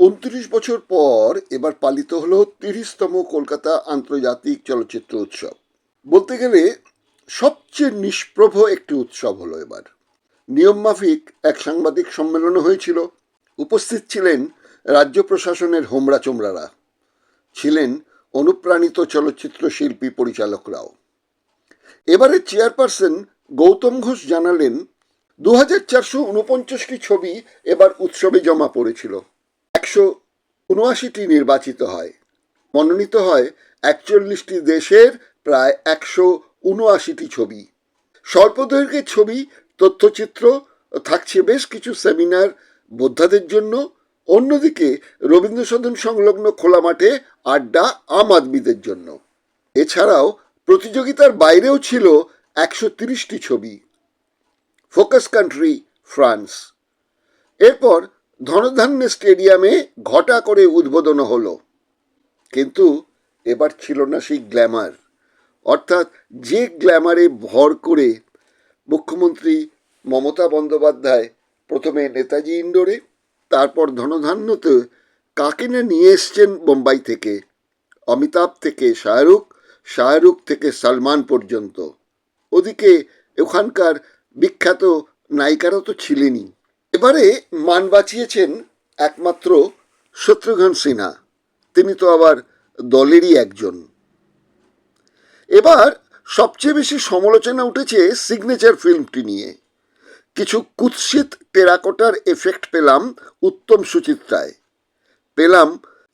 ২৯ বছর পর এবার পালিত হলো ৩০তম কলকাতা আন্তর্জাতিক চলচ্চিত্র উৎসব। বলতে গেলে সবচেয়ে নিষ্প্রভ একটি উৎসব হলো এবার। নিয়মমাফিক এক সাংবাদিক সম্মেলনও হয়েছিল। উপস্থিত ছিলেন রাজ্য প্রশাসনের হোমরা চোমরারা, ছিলেন অনুপ্রাণিত চলচ্চিত্র শিল্পী পরিচালকরাও। এবারে চেয়ারপারসন গৌতম ঘোষ জানালেন ২৪৪৯টি ছবি এবার উৎসবে জমা পড়েছিল। ১৭৯টি নির্বাচিত হয়, মনোনীত হয় ৪১টি দেশের প্রায় ১৭৯টি ছবি। স্বল্পদৈর্ঘ্যের ছবি, তথ্যচিত্র, থাকছে বেশ কিছু সেমিনার বোদ্ধাদের জন্য। অন্যদিকে রবীন্দ্র সদন সংলগ্ন খোলা মাঠে আড্ডা আম আদমিদের জন্য। এছাড়াও প্রতিযোগিতার বাইরেও ছিল ১৩০টি ছবি। Focus country France. এরপর ধনধান্যে স্টেডিয়ামে ঘটা করে উদ্বোধন হলো। কিন্তু এবার ছিল না সেই গ্ল্যামার, অর্থাৎ যে গ্ল্যামারে ভর করে মুখ্যমন্ত্রী মমতা বন্দ্যোপাধ্যায় প্রথমে নেতাজি ইন্ডোরে, তারপর ধনধান্যতে কাকে না নিয়ে এসছেন বোম্বাই থেকে, অমিতাভ থেকে শাহরুখ, শাহরুখ থেকে সালমান পর্যন্ত। ওদিকে ওখানকার বিখ্যাত নায়িকারা তো ছিলেনই। এবারে মান বাঁচিয়েছেন একমাত্র শত্রুঘ্ন সিনহা, তিনি তো আবার দলেরই একজন। এবার সবচেয়ে বেশি সমালোচনা উঠেছে সিগনেচার ফিল্মটি নিয়ে। কিছু কুৎসিত টেরাকোটার এফেক্ট পেলাম উত্তম সুচিত্রায়, পেলাম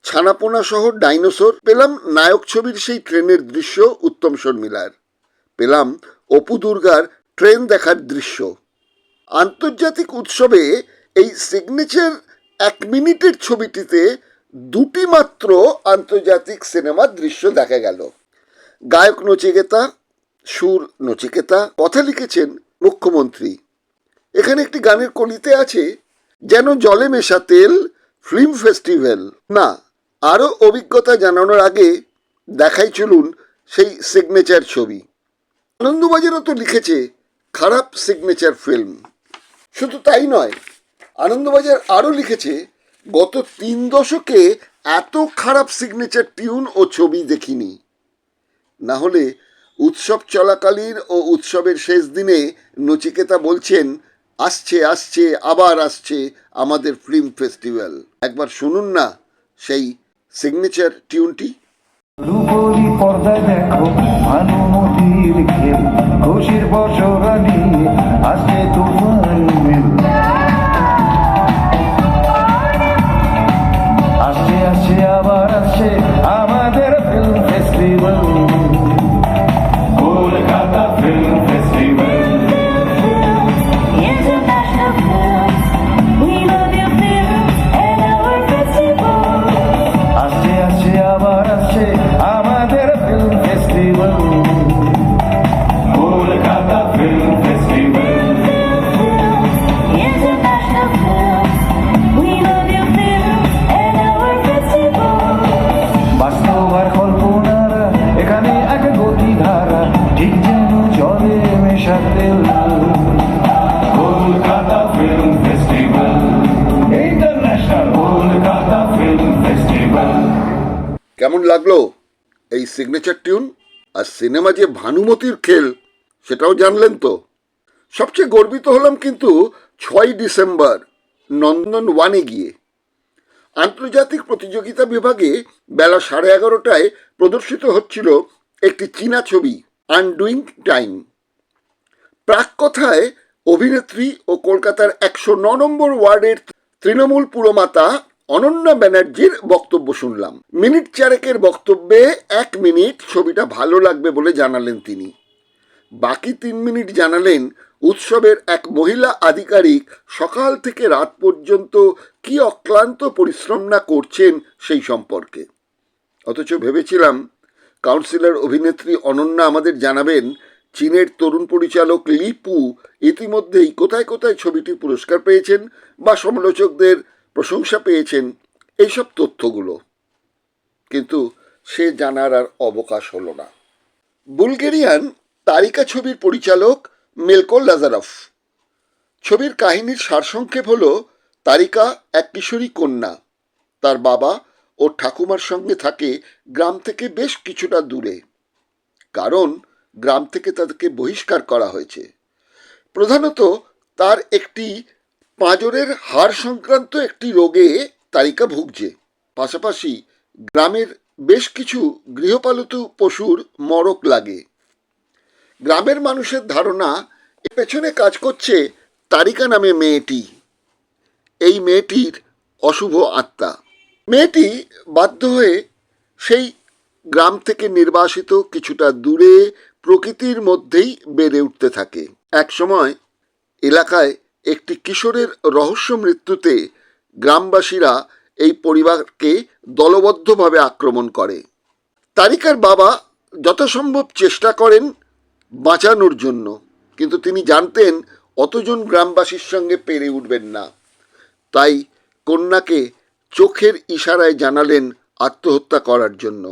ছানাপোনা সহ ডাইনোসর, পেলাম নায়ক ছবির সেই ট্রেনের দৃশ্য উত্তম শর্মিলার, পেলাম অপু দুর্গার ট্রেন দেখার দৃশ্য। আন্তর্জাতিক উৎসবে এই সিগনেচার ১ মিনিটের ছবিটিতে দুটি মাত্র আন্তর্জাতিক সিনেমার দৃশ্য দেখা গেল। গায়ক নচিকেতা, সুর নচিকেতা, কথা লিখেছেন মুখ্যমন্ত্রী। এখানে একটি গানের কলিতে আছে, যেন জলে মেশা তেল, ফিল্ম ফেস্টিভ্যাল। না, আরও অভিজ্ঞতা জানানোর আগে দেখাই চলুন সেই সিগনেচার ছবি। আনন্দবাজারও তো লিখেছে খারাপ সিগনেচার ফিল্ম। শুধু তাই নয়, আনন্দবাজার আরও লিখেছে গত ৩ দশকে এত খারাপ সিগনেচার টিউন ও ছবি দেখিনি। না হলে উৎসব চলাকালীন ও উৎসবের শেষ দিনে নচিকেতা বলছেন, আসছে আসছে আবার আসছে আমাদের ফিল্ম ফেস্টিভ্যাল। একবার শুনুন না সেই সিগনেচার টিউনটি। রূপলি পর্দায় দেখো ভানুমতির খেল, খুশির বছরা নিয়ে আসছে তুফান মেল। আসছে আসছে আবার আসছে আমাদের film festival, Kolkata film festival. আসছে আসছে আবার আসছে আমাদের film festival, Kolkata film festival. বাস্তব আর কল্পনারা এখানে এক গতিধারা, ঠিক যেন জলে মেশা তেল, Kolkata film festival, international Kolkata film festival. কেমন লাগলো এই সিগনেচার টিউন? আর সিনেমা যে ভানুমতির খেল সেটাও জানলেন তো। সবচেয়ে গর্বিত হলাম কিন্তু ৬ ডিসেম্বর নন্দন ওয়ানে গিয়ে। আন্তর্জাতিক প্রতিযোগিতা বিভাগে বেলা 11:30টায় প্রদর্শিত হচ্ছিল একটি চীনা ছবি, আনডুইং টাইম। প্রাক কথায় অভিনেত্রী ও কলকাতার ১০৯ নম্বর ওয়ার্ডের তৃণমূল পুরমাতা অনন্যা ব্যানার্জির বক্তব্য শুনলাম। মিনিট চারেকের বক্তব্যে ১ মিনিট ছবিটা ভালো লাগবে বলে জানালেন তিনি। বাকি ৩ মিনিট জানালেন উৎসবের এক মহিলা আধিকারিক সকাল থেকে রাত পর্যন্ত কি অক্লান্ত পরিশ্রম না করছেন সেই সম্পর্কে। অথচ ভেবেছিলাম কাউন্সিলর অভিনেত্রী অনন্যা আমাদের জানাবেন চীনের তরুণ পরিচালক লিপু ইতিমধ্যেই কোথায় কোথায় ছবিটি পুরস্কার পেয়েছেন বা সমালোচকদের প্রশংসা পেয়েছেন, এইসব তথ্যগুলো। কিন্তু সে জানার আর অবকাশ হলো না। বুলগেরিয়ান তারিকা ছবির পরিচালক মেলকো লাজারফ। ছবির কাহিনীর সারসংক্ষেপ হলো, তারিকা এক কিশোরী কন্যা, তার বাবা ও ঠাকুমার সঙ্গে থাকে গ্রাম থেকে বেশ কিছুটা দূরে, কারণ গ্রাম থেকে তাদেরকে বহিষ্কার করা হয়েছে। প্রধানত তার একটি পাঁজরের হাড় সংক্রান্ত একটি রোগে তারিকা ভুগছে। পাশাপাশি গ্রামের বেশ কিছু গৃহপালিত পশুর মরক লাগে। গ্রামের মানুষের ধারণা এর পেছনে কাজ করছে তারিকা নামে মেয়েটি। এই মেয়েটির অশুভ আত্মা। মেয়েটি বাধ্য হয়ে সেই গ্রাম থেকে নির্বাসিত কিছুটা দূরে প্রকৃতির মধ্যেই বেড়ে উঠতে থাকে। এক সময় এলাকায় একটি কিশোরের রহস্য মৃত্যুতে গ্রামবাসীরা এই পরিবারকে দলবদ্ধভাবে আক্রমণ করে। তারিকার বাবা যথাসম্ভব চেষ্টা করেন বাঁচানোর জন্য, কিন্তু তিনি জানতেন অতজন গ্রামবাসীর সঙ্গে পেরে উঠবেন না। তাই কন্যাকে চোখের ইশারায় জানালেন আত্মহত্যা করার জন্য।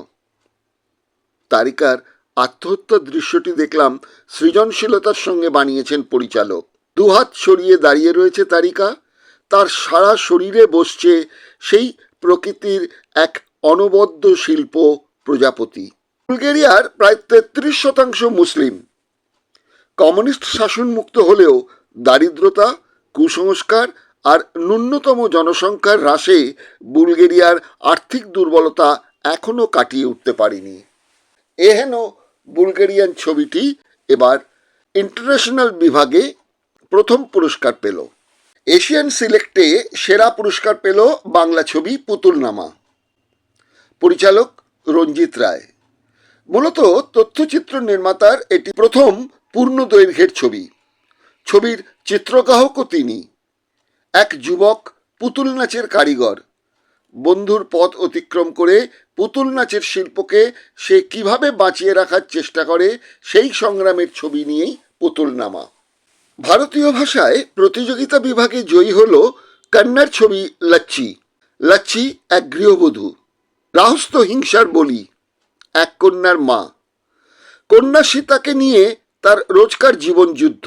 তারিকার আত্মহত্যার দৃশ্যটি দেখলাম সৃজনশীলতার সঙ্গে বানিয়েছেন পরিচালক। দুহাত সরিয়ে দাঁড়িয়ে রয়েছে তারিকা, তার সারা শরীরে বসছে সেই প্রকৃতির এক অনবদ্য শিল্প প্রজাপতি। বুলগেরিয়ার প্রায় 33% মুসলিম। কমিউনিস্ট শাসনমুক্ত হলেও দারিদ্রতা, কুসংস্কার আর ন্যূনতম জনসংখ্যার হ্রাসে বুলগেরিয়ার আর্থিক দুর্বলতা এখনও কাটিয়ে উঠতে পারেনি। এহেন বুলগেরিয়ান ছবিটি এবার ইন্টারন্যাশনাল বিভাগে প্রথম পুরস্কার পেল। এশিয়ান সিলেক্টে সেরা পুরস্কার পেল বাংলা ছবি পুতুলনামা। পরিচালক রঞ্জিত রায়। মূলত তথ্যচিত্র নির্মাতার এটি প্রথম পূর্ণ দৈর্ঘ্যের ছবি। ছবির চিত্রগ্রাহকও তিনি। এক যুবক পুতুল নাচের কারিগর। বন্ধুর পথ অতিক্রম করে পুতুল নাচের শিল্পকে সে কিভাবে বাঁচিয়ে রাখার চেষ্টা করে সেই সংগ্রামের ছবি নিয়েই পুতুলনামা। ভারতীয় ভাষায় প্রতিযোগিতা বিভাগে জয়ী হল কন্নড় ছবি লাচ্ছি। লাচ্ছি এক গৃহবধূ, রাহস্ত হিংসার বলি, এক কন্যার মা। কন্যা সীতাকে নিয়ে তার রোজকার জীবন যুদ্ধ।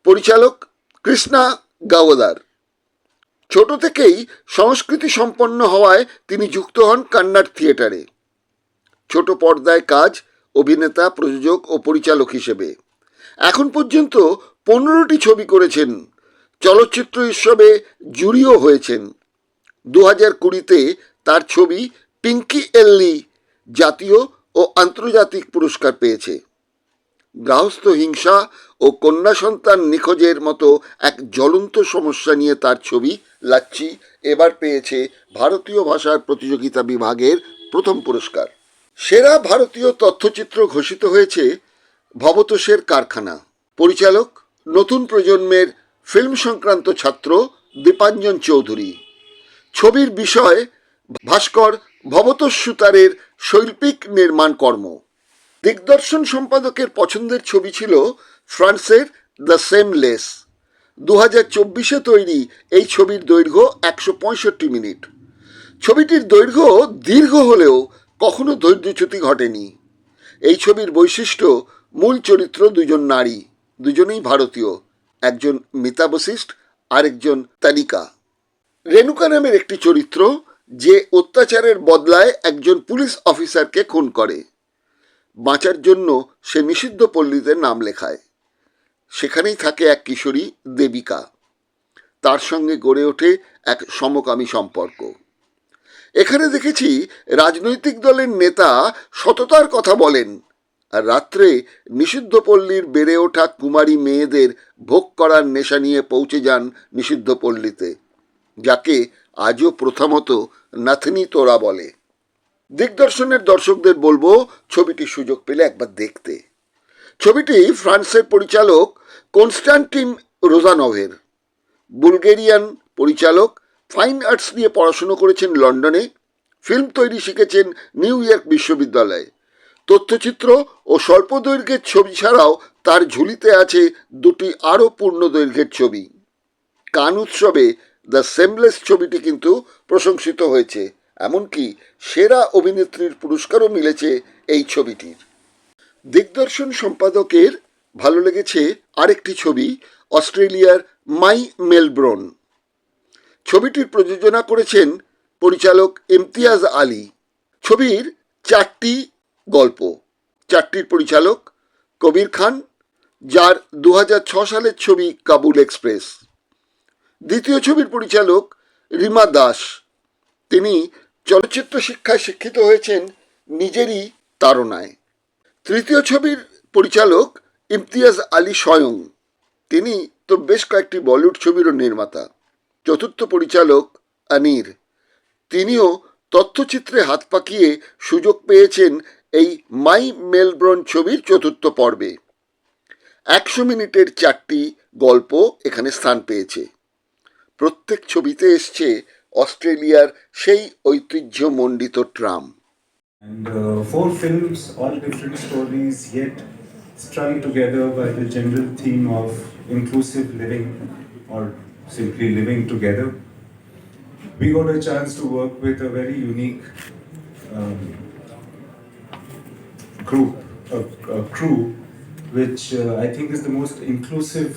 পরিচালক কৃষ্ণা গাওদার। ছোট থেকেই সংস্কৃতি সম্পন্ন হওয়ায় তিনি যুক্ত হন কন্নড় থিয়েটারে। ছোট পর্দায় কাজ অভিনেতা, প্রযোজক ও পরিচালক হিসেবে। এখন পর্যন্ত 15টি ছবি করেছেন। চলচ্চিত্র উৎসবে জুরিও হয়েছেন। 2020-তে তার ছবি পিঙ্কি এল্লি জাতীয় ও আন্তর্জাতিক পুরস্কার পেয়েছে। গৃহস্থ হিংসা ও কন্যা সন্তান নিখোঁজের মতো এক জ্বলন্ত সমস্যা নিয়ে তার ছবি লাচ্ছি এবার পেয়েছে ভারতীয় ভাষার প্রতিযোগিতা বিভাগের প্রথম পুরস্কার। সেরা ভারতীয় তথ্যচিত্র ঘোষিত হয়েছে ভবতোষের কারখানা। পরিচালক নতুন প্রজন্মের ফিল্ম সংক্রান্ত ছাত্র দীপাঞ্জন চৌধুরী। ছবির বিষয় ভাস্কর ভবতোষ সুতারের শৈল্পিক নির্মাণ কর্ম। দিগদর্শন সম্পাদকের পছন্দের ছবি ছিল ফ্রান্সের দ্য সেমলেস। 2024-এ তৈরি এই ছবির দৈর্ঘ্য 165 মিনিট। ছবিটির দৈর্ঘ্য দীর্ঘ হলেও কখনো ধৈর্যচ্যুতি ঘটেনি। এই ছবির বৈশিষ্ট্য মূল চরিত্র দুজন নারী, দুজনেই ভারতীয়, একজন মিতা বশিষ্ঠ আরেকজন তানিকা। রেণুকা নামের একটি চরিত্র যে অত্যাচারের বদলায় একজন পুলিশ অফিসারকে খুন করে। বাঁচার জন্য সে নিষিদ্ধ পল্লীতে নাম লেখায়। সেখানেই থাকে এক কিশোরী দেবিকা। তার সঙ্গে গড়ে ওঠে এক সমকামী সম্পর্ক। এখানে দেখেছি রাজনৈতিক দলের নেতা সততার কথা বলেন, আর রাত্রে নিষিদ্ধ পল্লীর বেড়ে ওঠা কুমারী মেয়েদের ভোগ করার নেশা নিয়ে পৌঁছে যান নিষিদ্ধ পল্লীতে, যাকে আজও প্রথামতো নাথনি তোরা বলে। দিগদর্শনের দর্শকদের বলবো ছবিটির সুযোগ পেলে একবার দেখতে। ছবিটি ফ্রান্সের পরিচালক কনস্টান্টিন রোজানভের। বুলগেরিয়ান পরিচালক, ফাইন আর্টস নিয়ে পড়াশুনো করেছেন লন্ডনে, ফিল্ম তৈরি শিখেছেন নিউ ইয়র্ক বিশ্ববিদ্যালয়ে। তথ্যচিত্র ও স্বল্প দৈর্ঘ্যের ছবি ছাড়াও তার ঝুলিতে আছে দুটি আরও পূর্ণ দৈর্ঘ্যের ছবি। কান উৎসবে দ্য সেমলেস ছবিটি কিন্তু প্রশংসিত হয়েছে, এমনকি সেরা অভিনেত্রীর পুরস্কারও মিলেছে এই ছবিটির। দিগদর্শন সম্পাদকের ভালো লেগেছে আরেকটি ছবি, অস্ট্রেলিয়ার মাই মেলবোর্ন। ছবিটির প্রযোজনা করেছেন পরিচালক ইমতিয়াজ আলী। ছবির 4টি গল্প। 4টির পরিচালক কবির খান, যার 2006 সালের ছবি কাবুল এক্সপ্রেস। দ্বিতীয় ছবির পরিচালক রিমা দাস। তিনি চলচ্চিত্র শিক্ষায় শিক্ষিত হয়েছেন নিজেরই তাড়নায়। তৃতীয় ছবির পরিচালক ইমতিয়াজ আলী স্বয়ং। তিনি তো বেশ কয়েকটি বলিউড ছবিরও নির্মাতা। চতুর্থ পরিচালক আনির। তিনিও তথ্যচিত্রে হাত পাকিয়ে সুযোগ পেয়েছেন এই মাই মেলবোর্ন ছবির চতুর্থ পর্বে। 100 মিনিটের 4টি গল্প এখানে স্থান পেয়েছে। প্রত্যেক ছবিতে এসছে অস্ট্রেলিয়ার সেই ঐতিহ্যমণ্ডিত tram. And 4 films, all different stories, yet strung together by the general theme of inclusive living or simply living together. We got a chance to work with a very unique group, a crew, which I think is the most inclusive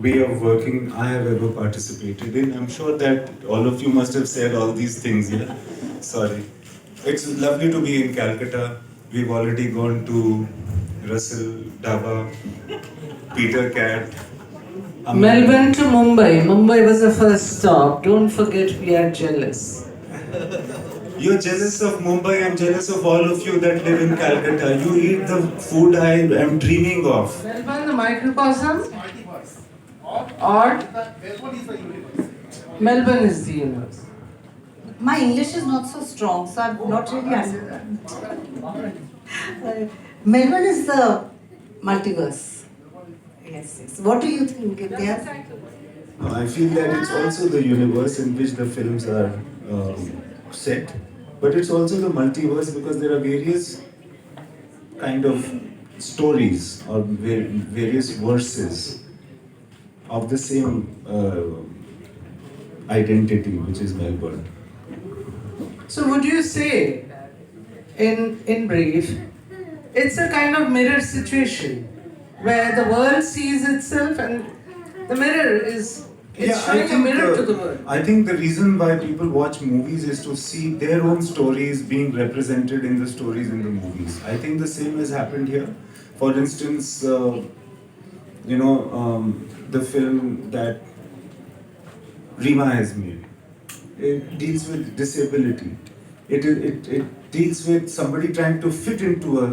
way of working I have ever participated in. I'm sure that all of you must have said all these things here. Sorry. It's lovely to be in Calcutta. We've already gone to Russell, Dhaba, Peter Cat. Melbourne to Mumbai. Mumbai was the first stop. Don't forget, we are jealous. You're jealous of Mumbai, I'm jealous of all of you that live in Calcutta. You eat the food I am dreaming of. Melbourne, the microcosm. Or Melbourne is the universe. My English is not so strong, so I'm not really understand. Melbourne is the multiverse. Yes, yes. What do you think? Yes. I feel that it's also the universe in which the films are set, but it's also the multiverse because there are various kind of stories or various verses of the same identity, which is Melbourne. So would you say, in brief, it's a kind of mirror situation where the world sees itself and the mirror is showing a mirror to the world. I think the reason why people watch movies is to see their own stories being represented in the stories in the movies. I think the same has happened here. For instance, the film that Rima has made, it deals with disability. It deals with somebody trying to fit into a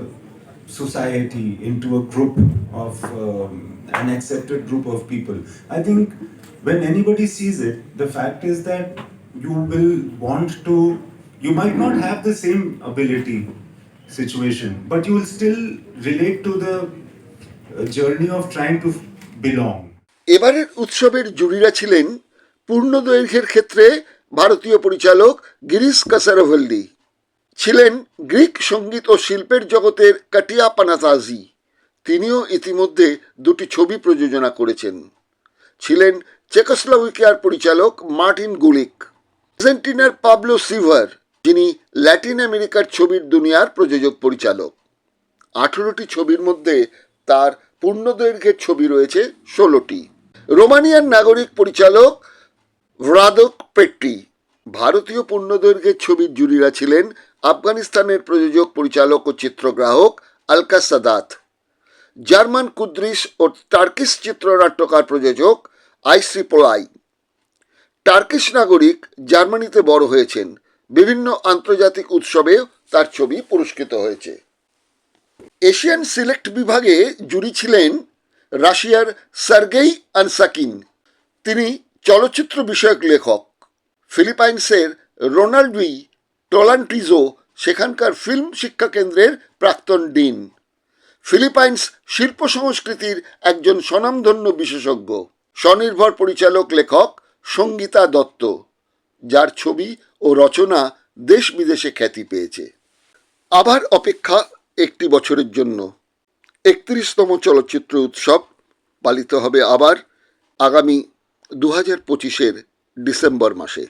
society, into a group of an accepted group of people. I think when anybody sees it, the fact is that you might not have the same ability situation, but you will still relate to the journey of trying to belong. এবারের উৎসবের জুরিরা ছিলেন পূর্ণদৈর্ঘ্যের ক্ষেত্রে ভারতীয় পরিচালক গিরিশ কাসারভেল্লি, ছিলেন Greek সঙ্গীত ও শিল্পের জগতের কাটিয়া পানাতাজি। তিনিও ইতিমধ্যে 2টি ছবি প্রযোজনা করেছেন। ছিলেন চেকোস্লোভাকিয়ার পরিচালক মার্টিন গুলিক, আর্জেন্টিনার পাবলো সিভার, যিনি ল্যাটিন আমেরিকার ছবির দুনিয়ার প্রযোজক পরিচালক। 18টি ছবির মধ্যে তার পূর্ণদৈর্ঘ্যের ছবি রয়েছে 16টি। রোমানিয়ার নাগরিক পরিচালক ভ্রাদক পেট্টি। ভারতীয় পূর্ণদৈর্ঘ্যের ছবির জুরিরা ছিলেন আফগানিস্তানের প্রযোজক পরিচালক ও চিত্রগ্রাহক আলকা সাদাত, জার্মান কুদ্রিস ও টার্কিশ চিত্রনাট্যকার প্রযোজক আইসি পোলাই। টার্কিশ নাগরিক, জার্মানিতে বড় হয়েছেন। বিভিন্ন আন্তর্জাতিক উৎসবে তার ছবি পুরস্কৃত হয়েছে। এশিয়ান সিলেক্ট বিভাগে জুরি ছিলেন রাশিয়ার সার্গেই আনসাকিন। তিনি চলচ্চিত্র বিষয়ক লেখক। ফিলিপাইন্সের রোনাল্ডি টোলান্টিজো সেখানকার ফিল্ম শিক্ষা কেন্দ্রের প্রাক্তন ডিন। ফিলিপাইন্স শিল্প সংস্কৃতির একজন স্বনামধন্য বিশেষজ্ঞ। স্বনির্ভর পরিচালক লেখক সঙ্গীতা দত্ত, যার ছবি ও রচনা দেশ বিদেশে খ্যাতি পেয়েছে। আবার অপেক্ষা 1 বছরের জন্য। 31তম চলচ্চিত্র উৎসব পালিত হবে আবার আগামী 2025-এর ডিসেম্বর মাসে।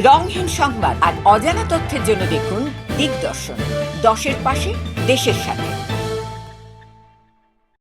রংহীন সংবাদ আর অজানা তথ্যের জন্য দেখুন দিগদর্শন, 10-এর পাশে, দেশের সাথে।